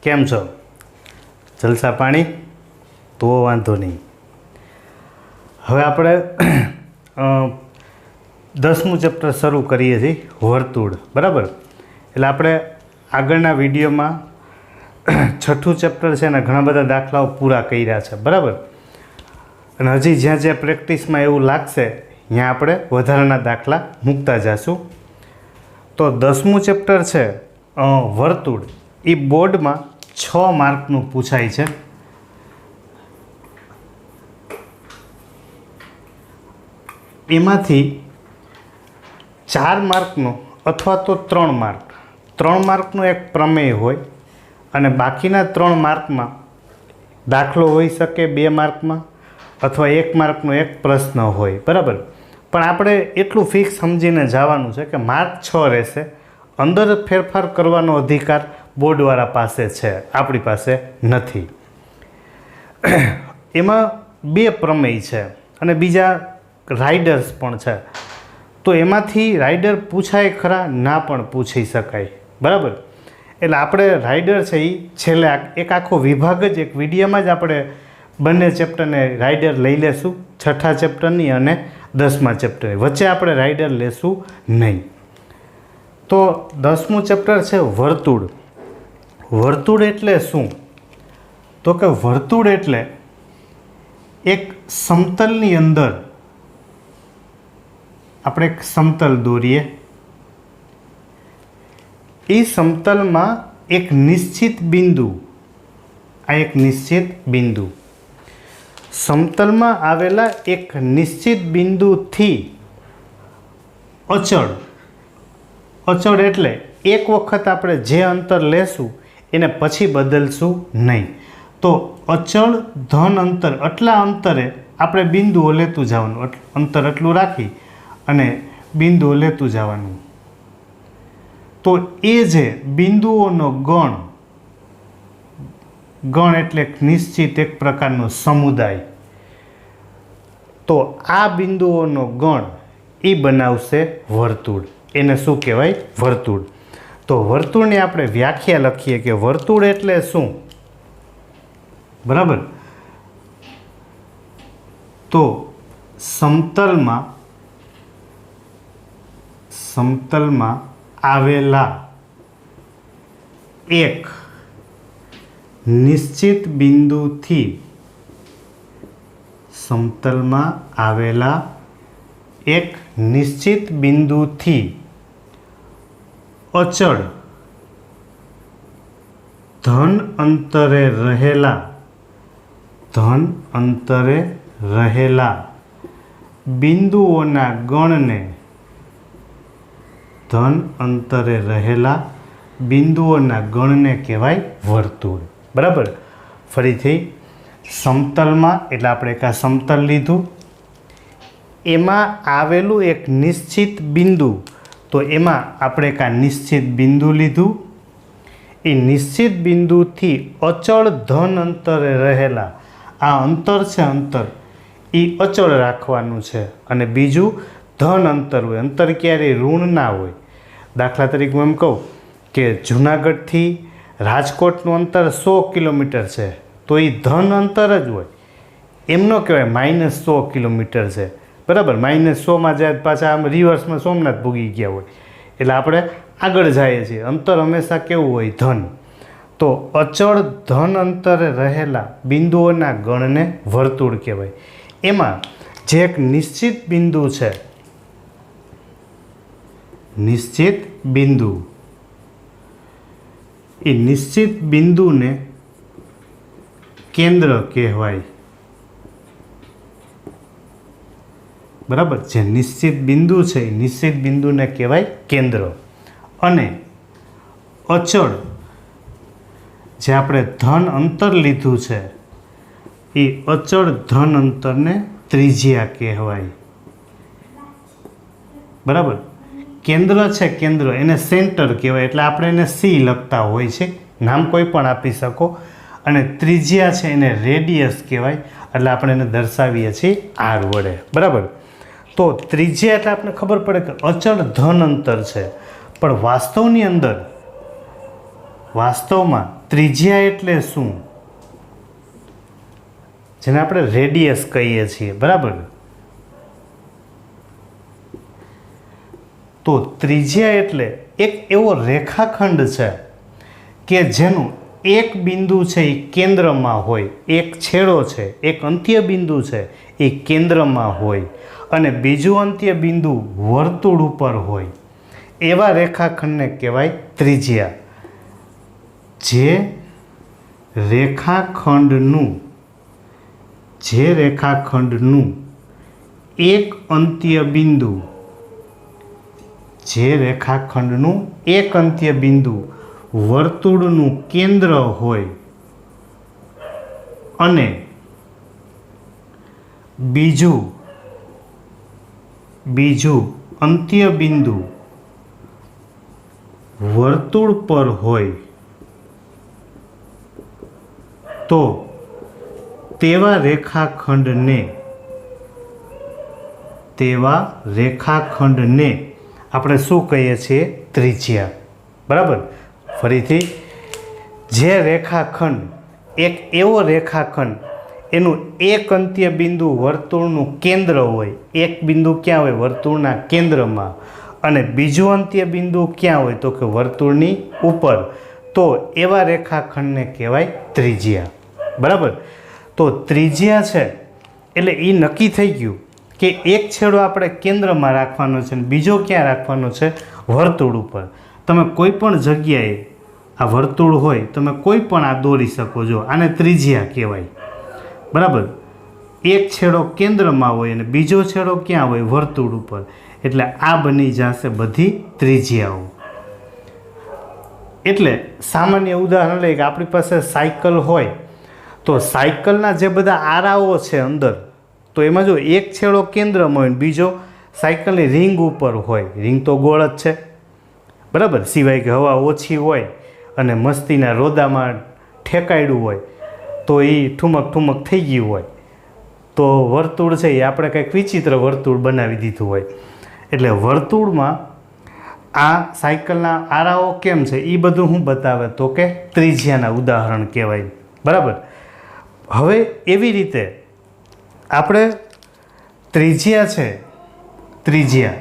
કેમ છો? જલસા પાણી? તો વાંધો નહીં. હવે આપણે 10મું ચેપ્ટર શરૂ કરીએ છીએ, વર્તુળ. બરાબર. એટલે આપણે આગળના વિડીયોમાં 6થું ચેપ્ટર છે ને ઘણા બધા દાખલાઓ પૂરા કર્યા છે. બરાબર. અને હજી જ્યાં જ્યાં પ્રેક્ટિસમાં એવું લાગશે ત્યાં આપણે વધારાના દાખલા મૂકતા જઈશું. તો 10મું ચેપ્ટર છે વર્તુળ, એ બોર્ડમાં 6 માર્કનું પૂછાય છે. એમાંથી 4 માર્કનો અથવા તો 3 માર્ક, 3 માર્કનો એક પ્રમેય હોય અને બાકીના 3 માર્કમાં દાખલો હોઈ શકે 2 માર્કમાં, અથવા 1 માર્કનો એક પ્રશ્ન હોય. બરાબર. પણ આપણે એટલું ફિક્સ સમજીને જવાનું છે કે માર્ક 6 રહેશે, અંદર ફેરફાર કરવાનો અધિકાર બોર્ડવાળા પાસે છે, આપણી પાસે નથી. એમાં 2 પ્રમેય છે અને બીજા રાઇડર્સ પણ છે. તો એમાંથી રાઇડર પૂછાય ખરા, ના પણ પૂછી શકાય. બરાબર. એટલે આપણે રાઇડર છે એ છેલ્લે એક આખો વિભાગ જ એક વિડીયોમાં જ આપણે બંને ચેપ્ટરને રાઇડર લઈ લેશું, 6થા ચેપ્ટરની અને 10મા ચેપ્ટરની. વચ્ચે આપણે રાઇડર લેશું નહીં. તો 10મું ચેપ્ટર છે વર્તુળ. વર્તુળ એટલે શું? તો કે વર્તુળ એટલે એક સમતલની અંદર આપણે એક સમતલ દોરીએ, એ સમતલમાં એક નિશ્ચિત બિંદુ, આ એક નિશ્ચિત બિંદુ, સમતલમાં આવેલા એક નિશ્ચિત બિંદુથી અચળ, અચળ એટલે એક વખત આપણે જે અંતર લેશું એને પછી બદલશું નહીં. તો અચળ ધન અંતર, આટલા અંતરે આપણે બિંદુઓ લેતું જવાનું, અંતર એટલું રાખી અને બિંદુઓ લેતું જવાનું. તો એ જે બિંદુઓનો ગણ, ગણ એટલે નિશ્ચિત એક પ્રકારનો સમુદાય, તો આ બિંદુઓનો ગણ એ બનાવશે વર્તુળ. એને શું કહેવાય? વર્તુળ. તો વર્તુળની આપણે વ્યાખ્યા લખીએ કે વર્તુળ એટલે શું? બરાબર. તો સમતલમાં આવેલા એક નિશ્ચિત બિંદુથી, સમતલમાં આવેલા એક નિશ્ચિત બિંદુથી અચળ ધન અંતરે રહેલા બિંદુઓના ગણને, ધન અંતરે રહેલા બિંદુઓના ગણને કહેવાય વર્તુળ. બરાબર. ફરીથી, સમતલમાં એટલે આપણે એક આ સમતલ લીધું, એમાં આવેલું એક નિશ્ચિત બિંદુ, તો એમાં આપણે એક આ નિશ્ચિત બિંદુ લીધું, એ નિશ્ચિત બિંદુથી અચળ ધન અંતરે રહેલા, આ અંતર છે, અંતર એ અચળ રાખવાનું છે. અને બીજું ધન અંતર હોય, અંતર ક્યારેય ઋણ ના હોય. દાખલા તરીકે હું એમ કહું કે જુનાગઢથી રાજકોટનું અંતર 100 કિલોમીટર છે, તો એ ધન અંતર જ હોય, એમ ન કહેવાય -100 કિલોમીટર છે. બરાબર. -100માં જાય પાછા આમ રિવર્સમાં સોમનાથ ભૂગી ગયા હોય, એટલે આપણે આગળ જઈએ છીએ. અંતર હંમેશા કેવું હોય? ધન. તો અચળ ધન અંતરે રહેલા બિંદુઓના ગણને વર્તુળ કહેવાય. એમાં જે એક નિશ્ચિત બિંદુ છે, નિશ્ચિત બિંદુ, એ નિશ્ચિત બિંદુને કેન્દ્ર કહેવાય. બરાબર. જે નિશ્ચિત બિંદુ છે એ નિશ્ચિત બિંદુને કહેવાય કેન્દ્ર. અને અચળ જે આપણે ધન અંતર લીધું છે એ અચળ ધન અંતરને ત્રિજ્યા કહેવાય. બરાબર. કેન્દ્ર છે, કેન્દ્ર એને સેન્ટર કહેવાય, એટલે આપણે એને સી લખતા હોય છે, નામ કોઈ પણ આપી શકો. અને ત્રિજ્યા છે એને રેડિયસ કહેવાય, એટલે આપણે એને દર્શાવીએ છીએ આર વડે. બરાબર. તો ત્રિજ્યા એટલે આપણે ખબર પડે કે અચળ ધન અંતર છે, પણ વાસ્તવની અંદર, વાસ્તવમાં ત્રિજ્યા એટલે શું? જેને આપણે રેડિયસ કહીએ છીએ, બરાબર. તો ત્રિજ્યા એટલે એક એવો રેખાખંડ છે કે જેનું એક બિંદુ છે એ કેન્દ્રમાં હોય, એક છેડો છે, એક અંત્ય બિંદુ છે એ કેન્દ્રમાં હોય અને બીજું અંત્ય બિંદુ વર્તુળ ઉપર હોય, એવા રેખાખંડને કહેવાય ત્રિજ્યા. જે રેખાખંડનું એક અંત્ય બિંદુ, જે રેખાખંડનું એક અંત્ય બિંદુ વર્તુળનું કેન્દ્ર હોય અને બીજું અંત્ય બિંદુ વર્તુળ પર હોય, તો તેવા રેખાખંડને આપણે શું કહીએ છીએ? ત્રિજ્યા. બરાબર. ફરીથી, જે રેખાખંડ, એક એવો રેખાખંડ એનું એક અંત્ય બિંદુ વર્તુળનું કેન્દ્ર હોય, એક બિંદુ ક્યાં હોય? વર્તુળના કેન્દ્રમાં, અને બીજું અંત્ય બિંદુ ક્યાં હોય? તો કે વર્તુળની ઉપર, તો એવા રેખાખંડને કહેવાય ત્રિજ્યા. બરાબર. તો ત્રિજ્યા છે એટલે એ નક્કી થઈ ગયું કે એક છેડો આપણે કેન્દ્રમાં રાખવાનો છે અને બીજો ક્યાં રાખવાનો છે? વર્તુળ ઉપર. તમે કોઈ પણ જગ્યાએ આ વર્તુળ હોય, તમે કોઈ પણ આ દોરી શકો છો, આને ત્રિજ્યા કહેવાય. બરાબર. એક છેડો કેન્દ્રમાં હોય અને બીજો છેડો ક્યાં હોય? વર્તુળ ઉપર. એટલે આ બની જશે બધી ત્રિજ્યાઓ. એટલે સામાન્ય ઉદાહરણ લઈએ કે આપણી પાસે સાયકલ હોય, તો સાયકલના જે બધા આરાઓ છે અંદર, તો એમાં જો એક છેડો કેન્દ્રમાં હોય ને બીજો સાયકલની રિંગ ઉપર હોય, રિંગ તો ગોળ જ છે, બરાબર. સિવાય કે હવા ઓછી હોય અને મસ્તીના રોદામાં ઠેકાયડું હોય તો એ ઠુમક થઈ ગયું હોય, તો વર્તુળ છે એ આપણે કંઈક વિચિત્ર વર્તુળ બનાવી દીધું હોય. એટલે વર્તુળમાં આ સાયકલના આરાઓ કેમ છે એ બધું હું બતાવે તો કે ત્રિજ્યાના ઉદાહરણ કહેવાય. બરાબર. હવે એવી રીતે આપણે ત્રિજ્યા છે, ત્રિજ્યા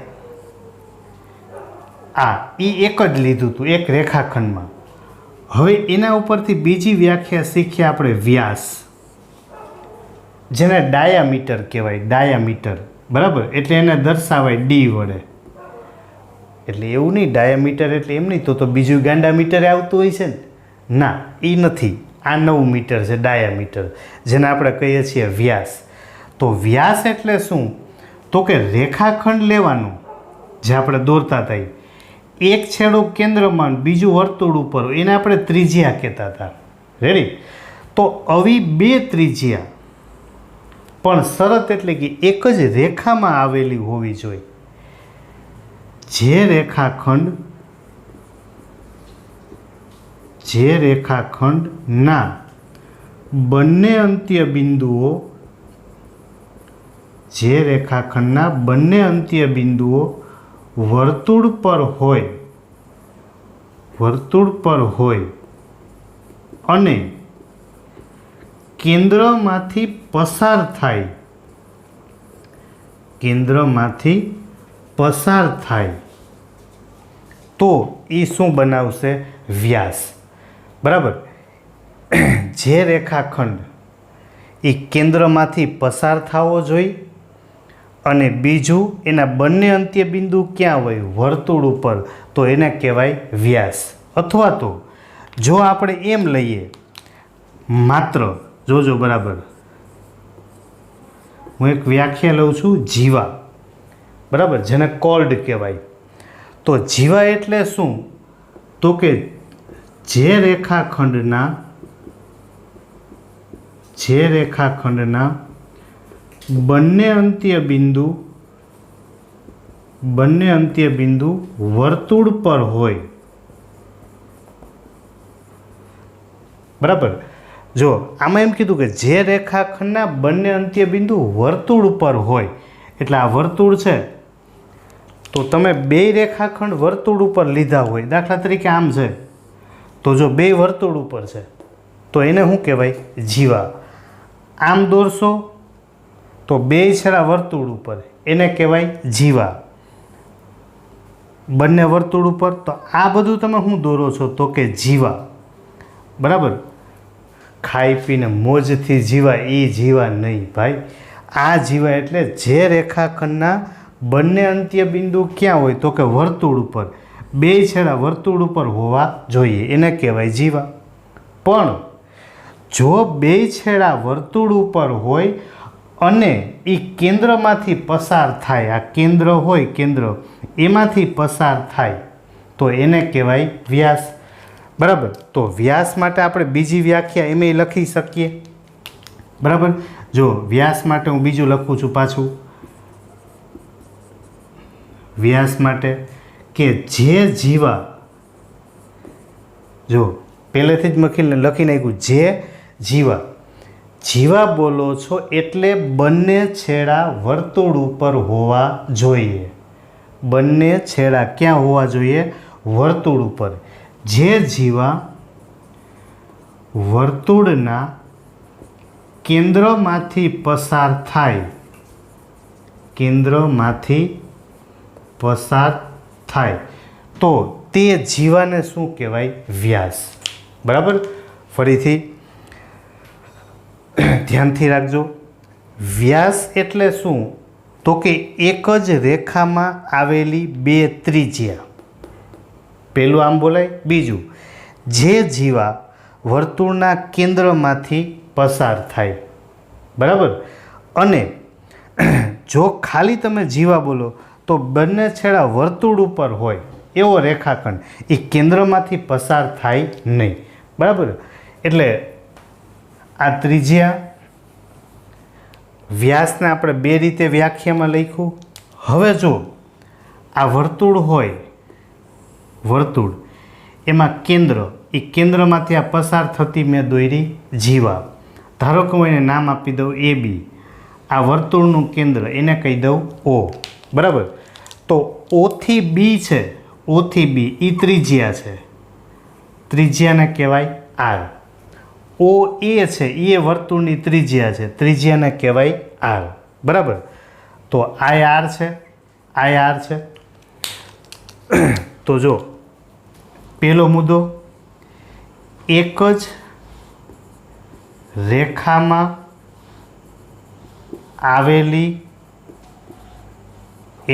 એ એક જ લીધું હતું એક રેખાખંડમાં. હવે એના ઉપરથી બીજી વ્યાખ્યા શીખ્યા આપણે વ્યાસ, જેને ડાયામીટર કહેવાય. ડાયામીટર. બરાબર. એટલે એને દર્શાવાય ડી વડે. એટલે એવું નહીં, ડાયામીટર એટલે એમ નહીં તો બીજું ગાંડા મીટરે આવતું હોય છે ને? ના, એ નથી. આ 9 મીટર છે ડાયામીટર, જેને આપણે કહીએ છીએ વ્યાસ. તો વ્યાસ એટલે શું? તો કે રેખાખંડ લેવાનું જે આપણે દોરતા હતા, એક છેડો કેન્દ્રમાં, બીજું વર્તુળ ઉપર, એને આપણે ત્રિજ્યા કહેતા હતા. રેડી? તો આવી બે ત્રિજ્યા, પણ શરત એટલે કે એક જ રેખામાં આવેલી હોવી જોઈએ. જે રેખાખંડના બંને અંત્ય બિંદુઓ, વર્તુળ પર હોય અને કેન્દ્રમાંથી પસાર થાય તો એ શું બનાવશે? વ્યાસ. બરાબર. જે રેખાખંડ એ કેન્દ્રમાંથી પસાર થવો જોઈએ અને બીજું એના બંને અંત્ય બિંદુ ક્યાં હોય? વર્તુળ ઉપર, તો એને કહેવાય વ્યાસ. અથવા તો જો આપણે એમ લઈએ, માત્ર જોજો બરાબર, હું એક વ્યાખ્યા લઉં છું, જીવા. બરાબર. જેને કોલ્ડ કહેવાય. તો જીવા એટલે શું? તો કે જે રેખાખંડના બંને અંત્ય બિંદુ વર્તુળ પર હોય. બરાબર. જો આમાં એમ કીધું કે જે રેખાખંડના બંને અંત્ય બિંદુ વર્તુળ પર હોય, એટલે આ વર્તુળ છે તો તમે બે રેખાખંડ વર્તુળ ઉપર લીધા હોય, દાખલા તરીકે આમ છે, તો તો જો બે વર્તુળ ઉપર છે તો એને શું કહેવાય? જીવા. આમ દોરશો તો બે છેડા વર્તુળ ઉપર, એને કહેવાય જીવા. બંને વર્તુળ ઉપર, તો આ બધું તમે શું દોરો છો? તો કે જીવા. બરાબર. ખાઈ પીને મોજથી જીવા એ જીવા નહીં ભાઈ. આ જીવા એટલે જે રેખાખંડના બંને અંત્ય બિંદુ ક્યાં હોય? તો કે વર્તુળ ઉપર, બે છેડા વર્તુળ ઉપર હોવા જોઈએ, એને કહેવાય જીવા. પણ જો બે છેડા વર્તુળ ઉપર હોય અને એ કેન્દ્રમાંથી પસાર થાય, આ કેન્દ્ર હોય, કેન્દ્ર એમાંથી પસાર થાય તો એને કહેવાય વ્યાસ. બરાબર. તો વ્યાસ માટે આપણે બીજી વ્યાખ્યા એમ લખી શકીએ. બરાબર. જો વ્યાસ માટે હું બીજું લખું છું પાછું. વ્યાસ માટે કે જે જીવા, જો પહેલેથી જ લખી નાખ્યું, જે જીવા. જીવા બોલો છો એટલે બંને છેડા વર્તુળ ઉપર હોવા જોઈએ. બંને છેડા ક્યાં હોવા જોઈએ? વર્તુળ ઉપર. જે જીવા વર્તુળના કેન્દ્રમાંથી પસાર થાય, કેન્દ્રમાંથી પસાર થાય તો તે જીવાને શું કહેવાય? વ્યાસ. બરાબર. ફરીથી ધ્યાનથી રાખજો. વ્યાસ એટલે શું? તો કે એક જ રેખામાં આવેલી બે ત્રિજ્યા. પહેલું આમ બોલાય. બીજું, જે જીવા વર્તુળના કેન્દ્રમાંથી પસાર થાય. બરાબર. અને જો ખાલી તમે જીવા બોલો તો બંને છેડા વર્તુળ ઉપર હોય એવો રેખાખંડ, એ કેન્દ્રમાંથી પસાર થાય નહીં. બરાબર. એટલે આ ત્રિજ્યા, વ્યાસને આપણે બે રીતે વ્યાખ્યામાં લખ્યું. હવે જો આ વર્તુળ હોય, વર્તુળ એમાં કેન્દ્ર, એ કેન્દ્રમાંથી આ પસાર થતી મેં દોરી જીવા. ધારો કે હું એને નામ આપી દઉં એ બી. આ વર્તુળનું કેન્દ્ર એને કહી દઉં ઓ. બરાબર. તો ઓથી બી છે, ઓથી બી એ ત્રિજ્યા છે, ત્રિજ્યાને કહેવાય આર. ઓ એ છે એ વર્તુળની ત્રિજ્યા છે, ત્રિજ્યાને કહેવાય આર. બરાબર. તો આઈ આર છે, આઈ આર છે. તો જો પહેલો મુદ્દો, એક જ રેખામાં આવેલી,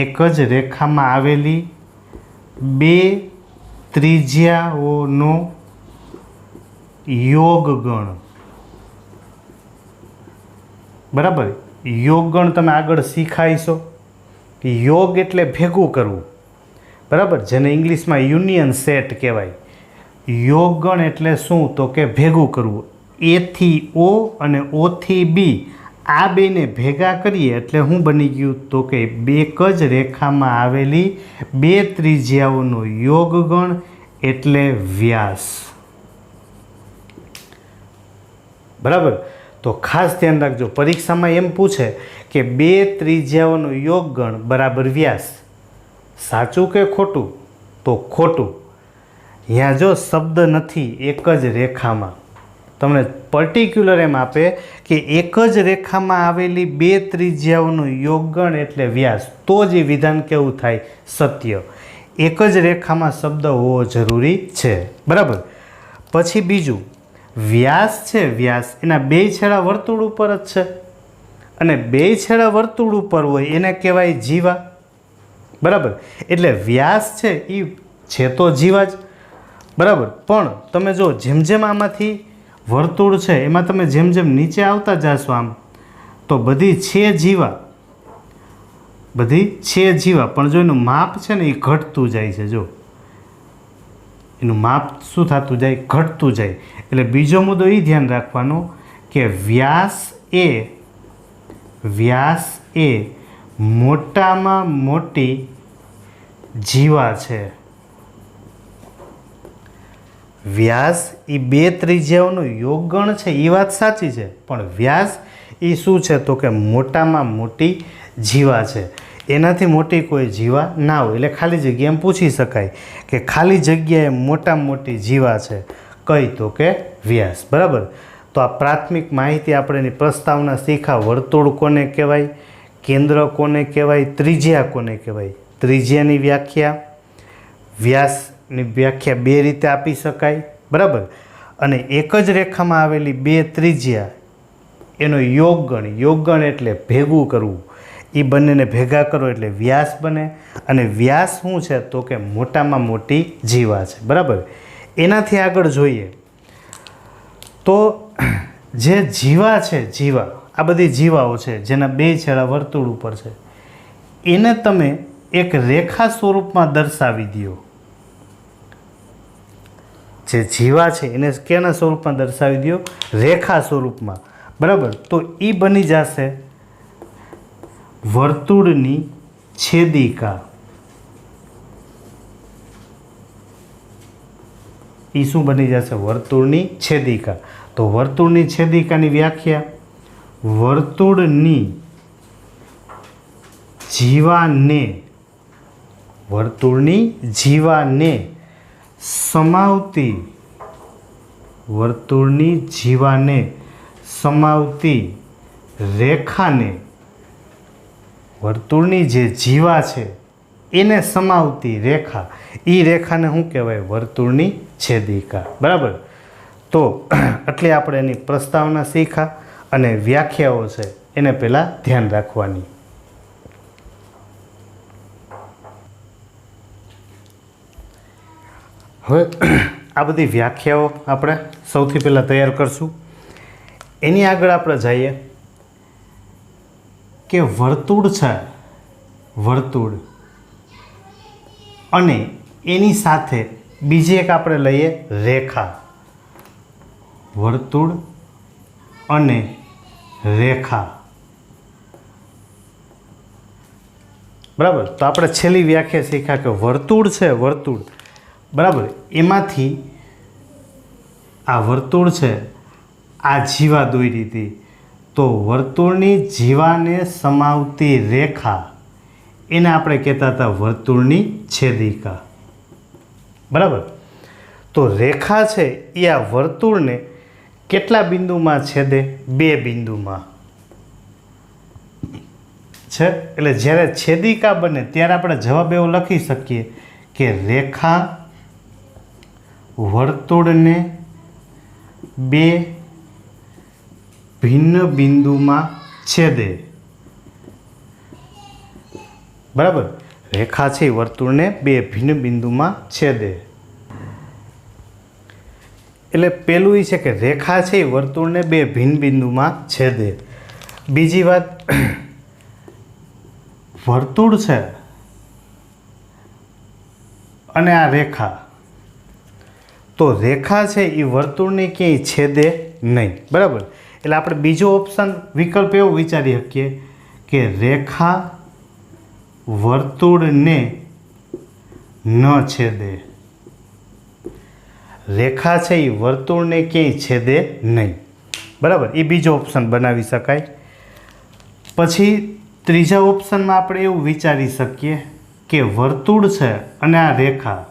એક જ રેખામાં આવેલી બે ત્રિજ્યાઓનો યોગગણ. બરાબર. યોગગણ તમે આગળ શીખાઈશો. યોગ એટલે ભેગું કરવું. બરાબર. જેને ઇંગ્લિશમાં યુનિયન સેટ કહેવાય. યોગગણ એટલે શું? તો કે ભેગું કરવું. એથી ઓ અને ઓથી બી, આ બેને ભેગા કરીએ એટલે શું બની ગયું? તો કે એક જ રેખામાં આવેલી બે ત્રિજ્યાઓનો યોગગણ એટલે વ્યાસ. બરાબર. તો ખાસ ધ્યાન રાખજો, પરીક્ષામાં એમ પૂછે કે બે ત્રિજ્યાઓનો યોગગણ બરાબર વ્યાસ. સાચું કે ખોટું? તો ખોટું. અહીંયા જો શબ્દ નથી એક જ રેખામાં, તમને પર્ટિક્યુલર એમ આપે કે એક જ રેખામાં આવેલી બે ત્રિજ્યાઓનું યોગગણ એટલે વ્યાસ, તો જ એ વિધાન કેવું થાય? સત્ય. એક જ રેખામાં શબ્દ હોવો જરૂરી છે. બરાબર. પછી બીજું, વ્યાસ છે, વ્યાસ એના બે છેડા વર્તુળ ઉપર જ છે, અને બે છેડા વર્તુળ ઉપર હોય એને કહેવાય જીવા. બરાબર. એટલે વ્યાસ છે એ છે તો જીવા જ. બરાબર. પણ તમે જો જેમ જેમ આમાંથી વર્તુળ છે એમાં તમે જેમ જેમ નીચે આવતા જશો આમ, તો બધી છે જીવા, બધી છે જીવા. પણ જો એનું માપ છે ને એ ઘટતું જાય છે. જો એનું માપ શું થતું જાય? ઘટતું જાય. એટલે બીજો મુદ્દો એ ધ્યાન રાખવાનો કે વ્યાસ એ મોટામાં મોટી જીવા છે. વ્યાસ એ બે ત્રિજ્યાઓનું યોગગણ છે એ વાત સાચી છે, પણ વ્યાસ એ શું છે? તો કે મોટામાં મોટી જીવા છે. એનાથી મોટી કોઈ જીવા ના હોય. એટલે ખાલી જગ્યા એમ પૂછી શકાય કે ખાલી જગ્યાએ મોટામાં મોટી જીવા છે કઈ? તો કે વ્યાસ. બરાબર. તો આ પ્રાથમિક માહિતી આપણે એની પ્રસ્તાવના શીખા. વર્તુળ કોને કહેવાય, કેન્દ્ર કોને કહેવાય, ત્રિજ્યા કોને કહેવાય. ત્રિજ્યાની વ્યાખ્યા, વ્યાસની વ્યાખ્યા બે રીતે આપી શકાય. બરાબર. અને એક જ રેખામાં આવેલી બે ત્રિજ્યા એનો યોગગણ, યોગગણ એટલે ભેગું કરવું, એ બંનેને ભેગા કરો એટલે વ્યાસ બને. અને વ્યાસ શું છે? તો કે મોટામાં મોટી જીવા છે. બરાબર. એનાથી આગળ જોઈએ તો જે જીવા છે, જીવા, આ બધી જીવાઓ છે જેના બે છેડા વર્તુળ ઉપર છે, એને તમે એક રેખા સ્વરૂપમાં દર્શાવી દો. જે જીવા છે એને કેના સ્વરૂપમાં દર્શાવી દો? રેખા સ્વરૂપમાં. બરાબર. તો એ બની જશે વર્તુળની છેદિકા. એ શું બની જશે? વર્તુળની છેદિકા. તો વર્તુળની છેદિકાની વ્યાખ્યા, વર્તુળની જીવાને, વર્તુળની જીવાને સમાવતી, વર્તુળની જીવાને સમાવતી રેખાને, વર્તુળની જે જીવા છે એને સમાવતી રેખા, એ રેખાને શું કહેવાય? વર્તુળની છેદિકા. બરાબર. તો એટલે આપણે એની પ્રસ્તાવના શીખા અને વ્યાખ્યાઓ છે એને પહેલાં ધ્યાન રાખવાની. હવે આ બધી વ્યાખ્યાઓ આપણે સૌથી પહેલાં તૈયાર કરશું. એની આગળ આપણે જઈએ કે વર્તુળ છે, વર્તુળ અને એની સાથે બીજી એક આપણે લઈએ રેખા. વર્તુળ અને રેખા. બરાબર. તો આપણે છેલ્લી વ્યાખ્યા શીખ્યા કે વર્તુળ છે, વર્તુળ. બરાબર. એમાંથી આ વર્તુળ છે, આ જીવા દોરી હતી, તો વર્તુળની જીવાને સમાવતી રેખા એને આપણે કહેતા હતા વર્તુળની છેદિકા. બરાબર. તો રેખા છે એ આ વર્તુળને કેટલા બિંદુમાં છેદે? બે બિંદુમાં છે. એટલે જ્યારે છેદિકા બને ત્યારે આપણે જવાબ એવો લખી શકીએ કે રેખા વર્તુળને બે ભિન્ન બિંદુમાં છેદે. બરાબર. રેખા છે વર્તુળને બે ભિન્ન બિંદુમાં છેદે. એટલે પેલું એ છે કે રેખા છે એ વર્તુળને બે ભિન્ન બિંદુમાં છેદે. બીજી વાત, વર્તુળ છે અને આ રેખા, તો રેખા છે એ વર્તુળને ક્યાંય છેદે નહીં. બરાબર. એટલે આપણે બીજો ઓપ્શન વિકલ્પ એવો વિચારી શકીએ કે રેખા વર્તુળને ન છેદે. રેખા છે એ વર્તુળને ક્યાંય છેદે નહીં. બરાબર. એ બીજો ઓપ્શન બનાવી શકાય. પછી ત્રીજા ઓપ્શનમાં આપણે એવું વિચારી શકીએ કે વર્તુળ છે અને આ રેખા,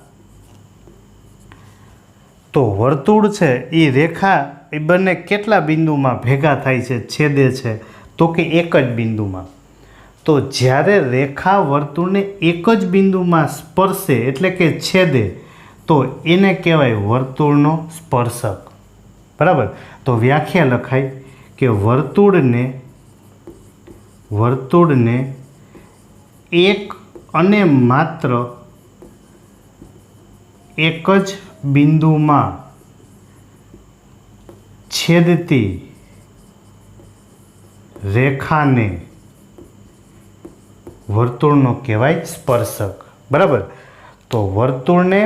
તો વર્તુળ છે એ રેખા એ બંને કેટલા બિંદુમાં ભેગા થાય છે, છેદે છે? તો કે એક જ બિંદુમાં. તો જ્યારે રેખા વર્તુળને એક જ બિંદુમાં સ્પર્શે એટલે કે છેદે તો એને કહેવાય વર્તુળનો સ્પર્શક. બરાબર. તો વ્યાખ્યા લખાય કે વર્તુળને એક અને માત્ર એક જ બિંદુમાં છેદતી રેખાને વર્તુળનો કહેવાય સ્પર્શક. બરાબર. તો વર્તુળને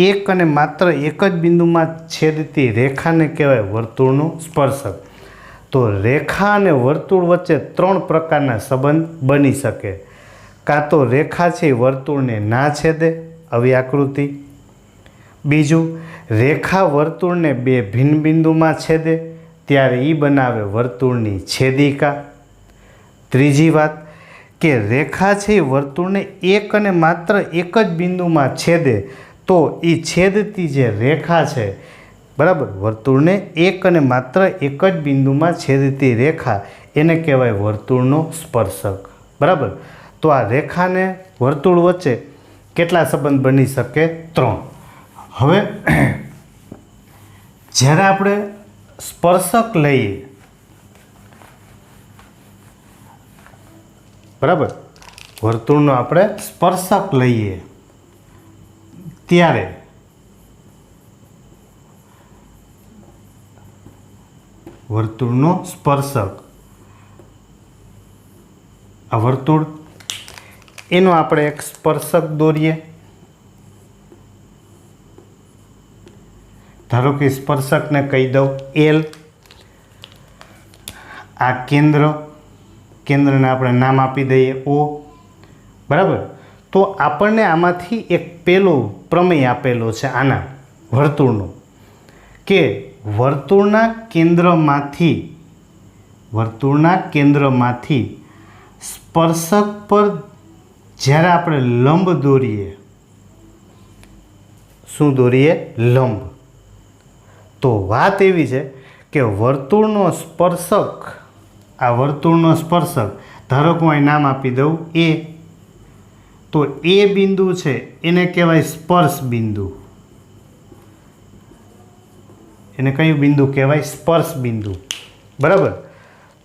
એક અને માત્ર એક જ બિંદુમાં છેદતી રેખાને કહેવાય વર્તુળનું સ્પર્શક. તો રેખા અને વર્તુળ વચ્ચે ત્રણ પ્રકારના સંબંધ બની શકે. કાં તો રેખા છે વર્તુળને ના છેદે, આવી આકૃતિ. બીજું, રેખા વર્તુળને બે ભિન્ન બિંદુમાં છેદે ત્યારે એ બનાવે વર્તુળની છેદિકા. ત્રીજી વાત કે રેખા છે એ વર્તુળને એક અને માત્ર એક જ બિંદુમાં છેદે તો એ છેદતી જે રેખા છે, બરાબર, વર્તુળને એક અને માત્ર એક જ બિંદુમાં છેદતી રેખા એને કહેવાય વર્તુળનો સ્પર્શક. બરાબર. તો આ રેખાને વર્તુળ વચ્ચે કેટલા સંબંધ બની શકે? 3. હવે જ્યારે આપણે સ્પર્શક લઈએ, બરાબર, વર્તુળનો આપણે સ્પર્શક લઈએ ત્યારે વર્તુળનો સ્પર્શક, આ વર્તુળ, એનો આપણે એક સ્પર્શક દોરીએ. ધારો કે સ્પર્શકને કહી દઉં L. આ કેન્દ્રને આપણે નામ આપી દઈએ O. બરાબર. તો આપણને આમાંથી એક પેલો પ્રમેય આપેલો છે આના વર્તુળનો, કે વર્તુળના કેન્દ્રમાંથી સ્પર્શક પર જ્યારે આપણે લંબ દોરીએ, શું દોરીએ? લંબ. તો વાત એવી છે કે વર્તુળનો સ્પર્શક, આ વર્તુળનો સ્પર્શક, ધારો કે હું અહીં નામ આપી દઉં A. તો એ બિંદુ છે એને કહેવાય સ્પર્શ બિંદુ. એને કયું બિંદુ કહેવાય? સ્પર્શ બિંદુ. બરાબર.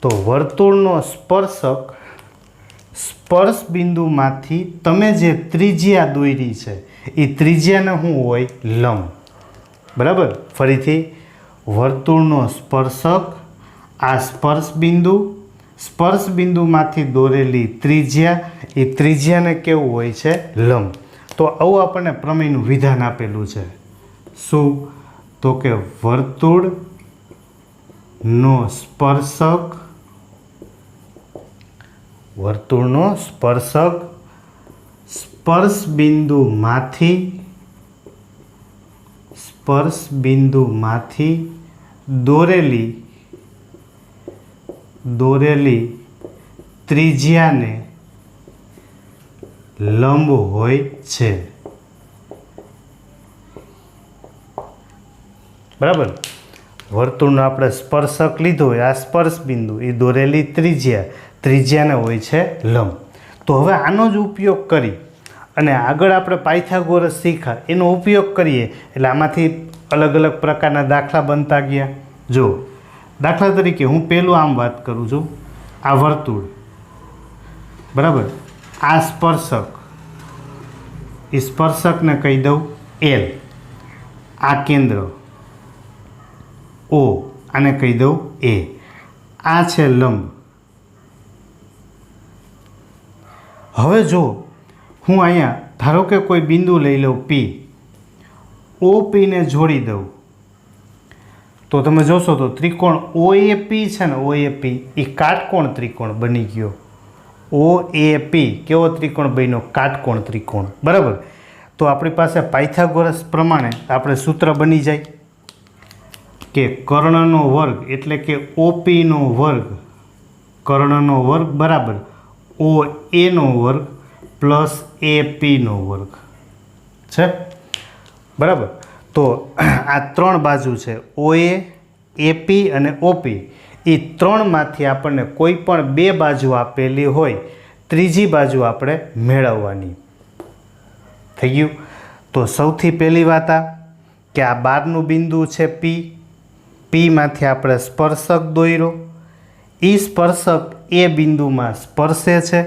તો વર્તુળનો સ્પર્શ બિંદુમાંથી તમે જે ત્રિજ્યા દોરી છે એ ત્રિજ્યાને શું હોય? લંબ. બરાબર. ફરીથી, વર્તુળનો સ્પર્શક, આ સ્પર્શ બિંદુમાંથી દોરેલી ત્રિજ્યા, એ ત્રિજ્યાને કેવું હોય છે? લંબ. તો આવું આપણને પ્રમેયનું વિધાન આપેલું છે. શું? તો કે વર્તુળનો સ્પર્શક સ્પર્શ બિંદુમાંથી દોરેલી ત્રિજ્યાને લંબ હોય છે. બરાબર. વર્તુળનો આપણે સ્પર્શક લીધો હોય, આ સ્પર્શ બિંદુ, એ દોરેલી ત્રિજ્યાને હોય છે લંબ. તો હવે આનો જ ઉપયોગ કરી અને આગળ આપણે પાયથાગોરસ શીખ્યા, એનો ઉપયોગ કરીએ એટલે આમાંથી અલગ અલગ પ્રકારના દાખલા બનતા ગયા. જો દાખલા તરીકે હું પહેલું આમ વાત કરું છું, આ વર્તુળ, બરાબર, આ સ્પર્શક, એ સ્પર્શકને કહી દઉં L. આ કેન્દ્ર O, આને કહી દઉં A. આ છે લંબ. હવે જો હું અહીંયા ધારો કે કોઈ બિંદુ લઈ લઉં P, OP ને જોડી દઉં તો તમે જોશો તો ત્રિકોણ OAP છે ને, OAP એ કાટકોણ ત્રિકોણ બની ગયો. OAP કેવો ત્રિકોણ બન્યો? કાટકોણ ત્રિકોણ. બરાબર. તો આપણી પાસે પાયથાગોરસ પ્રમાણે આપણે સૂત્ર બની જાય કે કર્ણનો વર્ગ એટલે કે OPનો વર્ગ, કર્ણનો વર્ગ બરાબર OAનો વર્ગ પ્લસ APનો વર્ગ છે. બરાબર. તો આ ત્રણ બાજુ છે, OA, AP અને OP, એ ત્રણમાંથી આપણને કોઈ પણ બે બાજુ આપેલી હોય, ત્રીજી બાજુ આપણે મેળવવાની. થઈ ગયું. તો સૌથી પહેલી વાત આ કે આ બહારનું બિંદુ છે P માંથી આપણે સ્પર્શક દોર્યો, એ સ્પર્શક એ બિંદુમાં સ્પર્શે છે.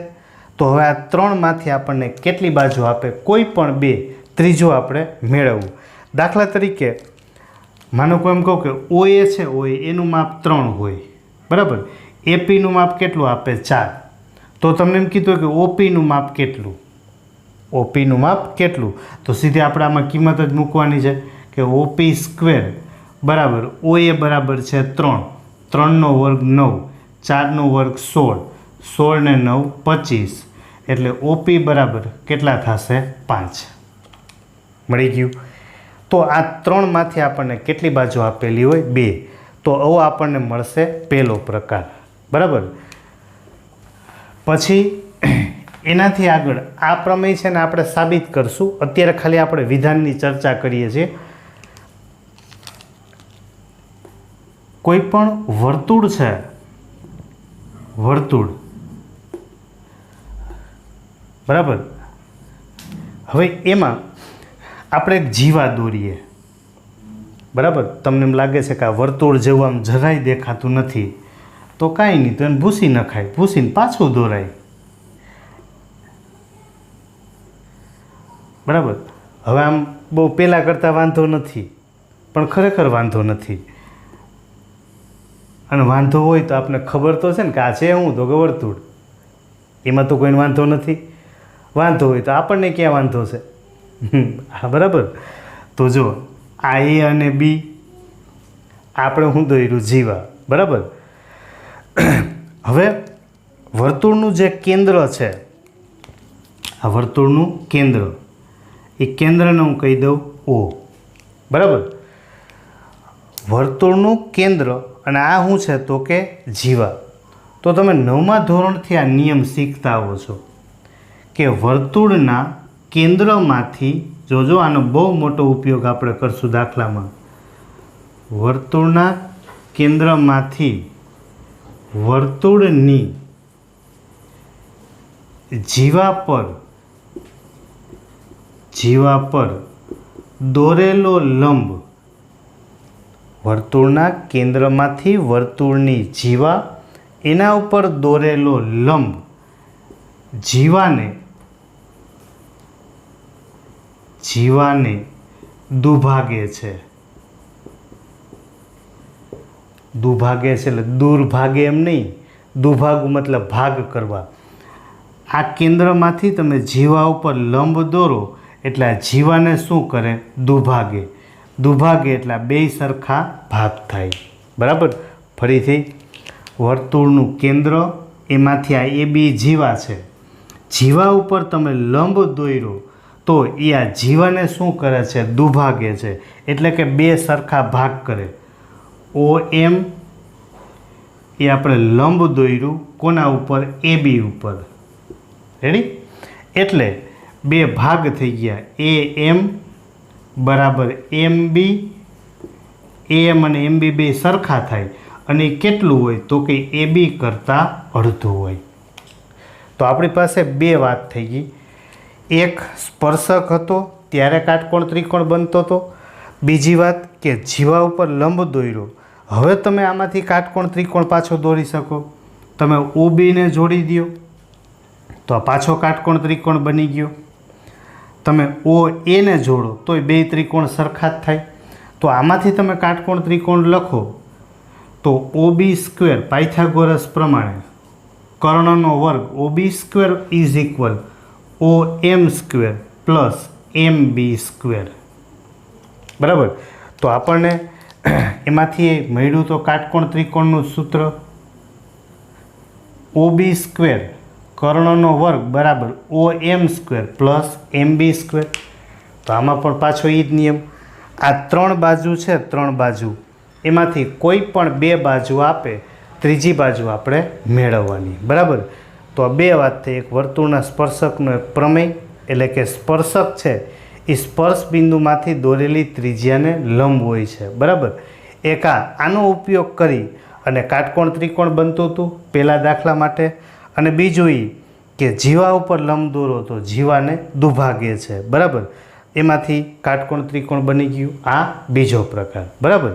તો હવે આ ત્રણમાંથી આપણને કેટલી બાજુ આપે? કોઈ પણ બે, ત્રીજો આપણે મેળવવું. દાખલા તરીકે માનો કોઈ એમ કહું કે OA છે, OA એનું માપ 3 હોય, બરાબર, APનું માપ કેટલું આપે? 4. તો તમને એમ કીધું કે OPનું માપ કેટલું? OPનું માપ કેટલું? તો સીધે આપણે આમાં કિંમત જ મૂકવાની છે કે OP સ્ક્વેર બરાબર OA બરાબર છે 3, 3નો વર્ગ 9, 4નો વર્ગ 16, 16 ને 9 25, એટલે OP બરાબર કેટલા થશે? 5. મળી ગયું. તો આ ત્રણમાંથી આપણને કેટલી બાજુ આપેલી હોય? 2. તો આવો આપણને મળશે પહેલો પ્રકાર. બરાબર. પછી એનાથી આગળ આ પ્રમેય છે ને આપણે સાબિત કરશું. અત્યારે ખાલી આપણે વિધાનની ચર્ચા કરીએ છીએ. કોઈ પણ વર્તુળ છે, વર્તુળ, બરાબર. હવે એમાં આપણે એક જીવા દોરીએ, બરાબર. તમને એમ લાગે છે કે આ વર્તુળ જેવું આમ જરાય દેખાતું નથી, તો કાંઈ નહીં, તો એને ભૂસી નખાય, ભૂસીને પાછું દોરાય, બરાબર. હવે આમ બહુ પહેલાં કરતાં વાંધો નથી, પણ ખરેખર વાંધો નથી. અને વાંધો હોય તો આપણે ખબર તો છે ને કે આ છે હું તો કે વર્તુળ, એમાં તો કોઈને વાંધો નથી. વાંધો હોય તો આપણને ક્યાં વાંધો છે? હા, બરાબર. તો જો આ એ અને બી આપણે શું દોર્યું? જીવા, બરાબર. હવે વર્તુળનું જે કેન્દ્ર છે, આ વર્તુળનું કેન્દ્ર, એ કેન્દ્રને હું કહી દઉં O, બરાબર. વર્તુળનું કેન્દ્ર અને આ શું છે તો કે જીવા. તો તમે 9મા ધોરણથી આ નિયમ શીખતા આવો છો કે વર્તુળના કેન્દ્રમાંથી, જોજો આનો બહુ મોટો ઉપયોગ આપણે કરશું દાખલામાં, વર્તુળના કેન્દ્રમાંથી વર્તુળની જીવા પર દોરેલો લંબ, વર્તુળના કેન્દ્રમાંથી વર્તુળની જીવા, એના ઉપર દોરેલો લંબ જીવાને દુભાગે છે. દુભાગે છે એટલે દૂર ભાગે એમ નહીં, દુભાગવું મતલબ ભાગ કરવા. આ કેન્દ્રમાંથી તમે જીવા ઉપર લંબ દોરો એટલે આ જીવાને શું કરે? દુભાગે. દુભાગે એટલે બે સરખા ભાગ થાય, બરાબર. ફરીથી વર્તુળનું કેન્દ્ર, એમાંથી આ એ બી જીવા છે, જીવા ઉપર તમે લંબ દોર્યો તો એ આ જીવાને શું કરે છે? દુભાગે છે, એટલે કે બે સરખા ભાગ કરે. OM એ આપણે લંબ દોર્યું કોના ઉપર? AB ઉપર. રેડી? એટલે બે ભાગ થઈ ગયા. AM બરાબર MB, AM અને MB બે સરખા થાય અને કેટલું હોય તો કે AB કરતાં અડધું હોય. તો આપણી પાસે બે વાત થઈ ગઈ. એક સ્પર્શક હતો ત્યારે કાટકોણ ત્રિકોણ બનતો હતો. બીજી વાત કે જીવા ઉપર લંબ દોર્યો, હવે તમે આમાંથી કાટકોણ ત્રિકોણ પાછો દોરી શકો. તમે OBને જોડી દો તો આ પાછો કાટકોણ ત્રિકોણ બની ગયો. તમે OAને જોડો તોય બે ત્રિકોણ સરખા જ થાય. તો આમાંથી તમે કાટકોણ ત્રિકોણ લખો તો OB સ્ક્વેર પાયથાગોરસ પ્રમાણે કર્ણનો વર્ગ OB square is equal OM square plus MB square, બરાબર. તો આપણને એમાંથી મળ્યું તો કાટકોણ ત્રિકોણનું સૂત્ર OB સ્ક્વેર કર્ણનો વર્ગ બરાબર OM square plus MB square. તો આમાં પણ પાછો એ જ નિયમ. આ ત્રણ બાજુ છે, ત્રણ બાજુ, એમાંથી કોઈ પણ બે બાજુ આપે, ત્રીજી બાજુ આપણે મેળવવાની, બરાબર. તો આ બે વાત થઈ. એક વર્તુળના સ્પર્શકનો એક પ્રમેય, એટલે કે સ્પર્શક છે એ સ્પર્શ બિંદુમાંથી દોરેલી ત્રિજ્યાને લંબ હોય છે, બરાબર. એક આનો ઉપયોગ કરી અને કાટકોણ ત્રિકોણ બનતું હતું પહેલા દાખલા માટે. અને બીજું એ કે જીવા ઉપર લંબ દોરો તો જીવાને દુભાગે છે, બરાબર. એમાંથી કાટકોણ ત્રિકોણ બની ગયું. આ બીજો પ્રકાર, બરાબર.